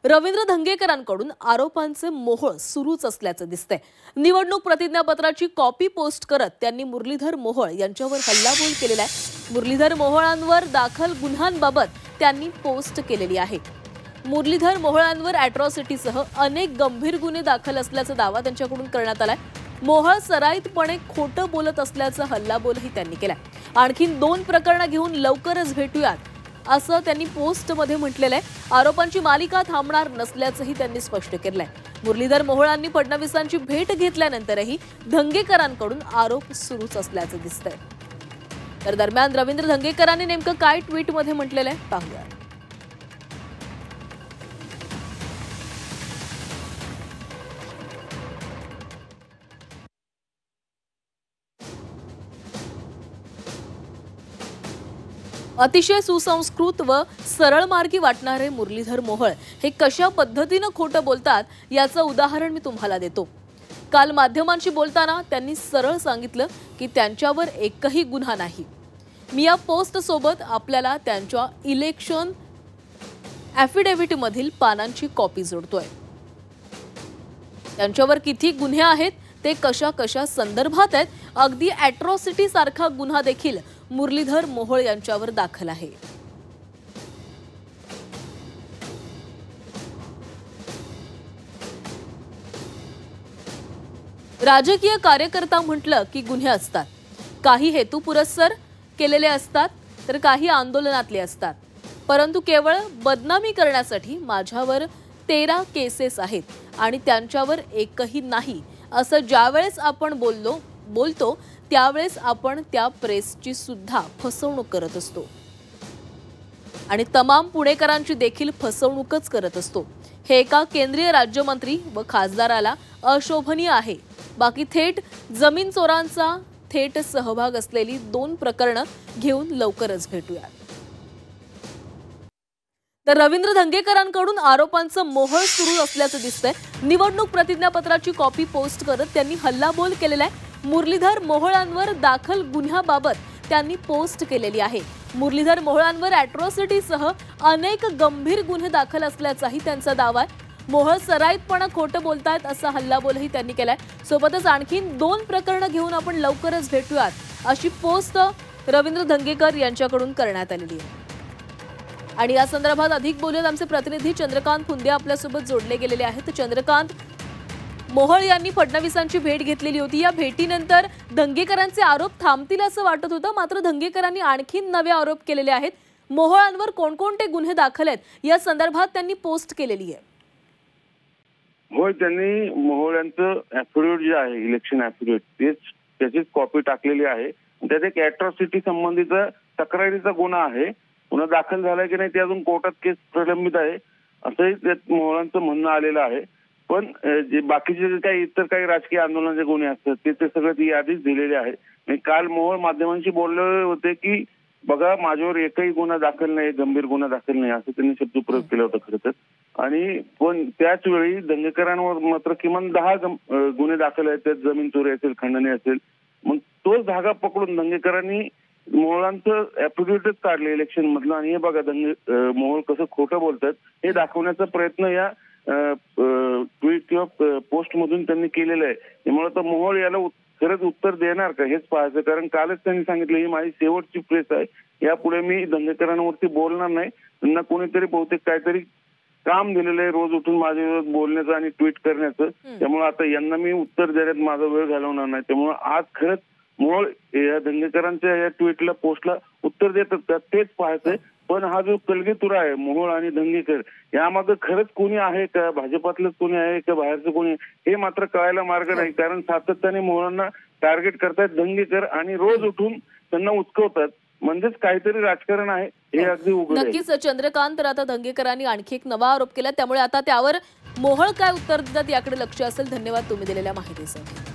रवींद्र धंगेकरांकडून आरोपांचे मोहोळ सुरूच असल्याचं दिसतंय। निवडणूक प्रतिज्ञापत्राची कॉपी पोस्ट करत त्यांनी मुरलीधर मोहोळ यांच्यावर हल्लाबोल केलेला आहे। मुरलीधर मोहोळांवर दाखल गुन्ह्यांबाबत त्यांनी पोस्ट केलेली आहे। मुरलीधर मोहोळांवर अॅट्रॉसिटीसह अनेक गंभीर गुन्हे दाखल असल्याचा दावा त्यांच्याकडून करण्यात आलाय। मोहोळ सराईतपणे खोटं बोलत असल्याचा हल्लाबोलही त्यांनी केलाय। आणखीन 2 प्रकरणं घेऊन लवकरच भेटूयात असं त्यांनी पोस्टमध्ये म्हटलेलं आहे। आरोपांची मालिका थांबणार नसल्याचंही त्यांनी स्पष्ट केलंय। मुरलीधर मोहोळांनी फडणवीसांची भेट घेतल्यानंतरही धंगेकरांकडून आरोप सुरूच असल्याचं दिसतंय। तर दरम्यान रवींद्र धंगेकरांनी नेमकं काय ट्विटमध्ये म्हटलेलं आहे पाहूया। अतिशय सुसंस्कृत व सरळ मार्गी वाटणारे मुरलीधर मोहोळ हे कशा पद्धतीने खोटं बोलतात याचं उदाहरण मी तुम्हाला देतो। काल माध्यमांशी बोलताना त्यांनी सरळ सांगितलं की त्यांच्यावर एकही गुन्हा नाही। मी या पोस्ट सोबत आपल्याला त्यांच्या इलेक्शन ॲफिडेव्हिट मधील पानांची कॉपी जोडतोय। त्यांच्यावर किती गुन्हे आहेत ते कशा संदर्भात आहेत, अगदी अॅट्रॉसिटी सारखा गुन्हा देखील मुरलीधर मोहोळ यांच्यावर दाखल आहे। राजकीय कार्यकर्ता म्हटलं की गुन्हे असतात, काही हेतुपुरस्सर केलेले असतात तर काही आंदोलनातले असतात, परंतु केवळ बदनामी करण्यासाठी माझ्यावर 13 केसेस आहेत आणि त्यांच्यावर एकही नाही असं ज्यावेळेस आपण बोलतो त्यावेळेस आपण त्या प्रेसची सुद्धा फसवणूक करत असतो आणि तमाम पुणेकरांची देखील फसवणूकच करत असतो। हे एका केंद्रीय राज्यमंत्री व खासदाराला अशोभनीय आहे। बाकी थेट जमीन चोरांचा थेट सहभाग असलेली 2 प्रकरणं घेऊन लवकरच भेटूयात। तर रवींद्र धंगेकरांकडून आरोपांचं मोहोळ सुरू असल्याचं दिसतंय। निवडणूक प्रतिज्ञापत्राची कॉपी पोस्ट करत त्यांनी हल्लाबोल केलेला आहे। मुरलीधर मोहोळांवर दाखल गुन्ह्याबाबत त्यांनी पोस्ट केलेली आहे। मुरलीधर मोहोळांवर अॅट्रॉसिटीसह अनेक गंभीर गुन्हे दाखल असल्याचाही त्यांचा दावा आहे। मोहोळ सराईतपणे खोटं बोलतायत असा हल्लाबोलही त्यांनी केलाय। सोबतच आणखीन 2 प्रकरणं घेऊन आपण लवकरच भेटूयात अशी पोस्ट रवींद्र धंगेकर यांच्याकडून करण्यात आलेली आहे। आणि या संदर्भात अधिक बोलूयात आमचे प्रतिनिधी चंद्रकांत फुंदे आपल्यासोबत जोडले गेलेले आहेत। चंद्रकांत, मोहोळ यांनी फडणवीसांची भेट घेतलेली होती। या भेटीनंतर धंगेकरांचे आरोप थांबतील असं वाटत होतं, मात्र धंगेकरांनी आणखीन नवे आरोप केलेले आहेत। मोहोळांवर कोणकोणते गुन्हे दाखल आहेत या संदर्भात त्यांनी पोस्ट केलेली आहे। होय, त्यांनी मोहोळ यांचं ॲफिडेव्हिट जे आहे, इलेक्शन ॲफिडेव्हिट, त्याची कॉपी टाकलेली आहे। त्यात एक अॅट्रॉसिटी संबंधीचा तक्रारीचा गुन्हा आहे, गुन्हा दाखल झालाय की नाही ते अजून कोर्टात केस प्रलंबित आहे असंही त्यात मोहोळांचं म्हणणं आलेलं आहे। पण जे बाकीचे जे काही इतर काही राजकीय आंदोलनाचे गुन्हे असतात ते सगळं ती यादीच दिलेली आहे। आणि काल मोहोळ माध्यमांशी बोलले होते की बघा, माझ्यावर एकही गुन्हा दाखल नाही, गंभीर गुन्हा दाखल नाही असं त्यांनी शब्दप्रयोग केला होता खरं तर। आणि पण त्याच वेळी धंगेकरांवर मात्र किमान 10 गुन्हे दाखल आहेत, त्यात जमीन चोरी असेल, खंडणी असेल। मग तोच धागा पकडून धंगेकरांनी मोहोळांचं ॲफिडेव्हिटच काढले इलेक्शन मधलं आणि हे बघा मोहोळ कसं खोटं बोलतात हे दाखवण्याचा प्रयत्न या ट्विट किंवा पोस्ट मधून त्यांनी केलेलं आहे। त्यामुळे तर मोहोळ याला खरंच उत्तर देणार का हेच पाहायचं, कारण कालच त्यांनी सांगितलं ही माझी शेवटची प्रेस आहे, यापुढे मी धंगेकरांवरती बोलणार नाही। त्यांना कोणीतरी बहुतेक काहीतरी काम दिलेलं आहे रोज उठून माझ्याविरोधात बोलण्याचं आणि ट्विट करण्याचं, त्यामुळे आता यांना मी उत्तर देण्यात माझा वेळ घालवणार नाही। त्यामुळे आज खरंच मोहोळ या धंगेकरांच्या या ट्विटला पोस्टला उत्तर देतात का तेच पाहायचंय। पण हा जो कलगीतुरा आहे मोहोळ आणि धंगेकर यामागे खरंच कोणी आहे का, भाजपातलंच कोणी आहे का बाहेरचं कोणी, हे मात्र कळायला मार्ग नाही। कारण सातत्याने मोहोळांना टार्गेट करतात धंगेकर आणि रोज उठून त्यांना उचकवतात, म्हणजेच काहीतरी राजकारण आहे हे अगदी उघड आहे। नक्कीच चंद्रकांत, तर आता धंगेकरांनी आणखी एक नवा आरोप केला, त्यामुळे आता त्यावर मोहोळ काय उत्तर देतात याकडे लक्ष असेल। धन्यवाद तुम्ही दिलेल्या माहितीसाठी।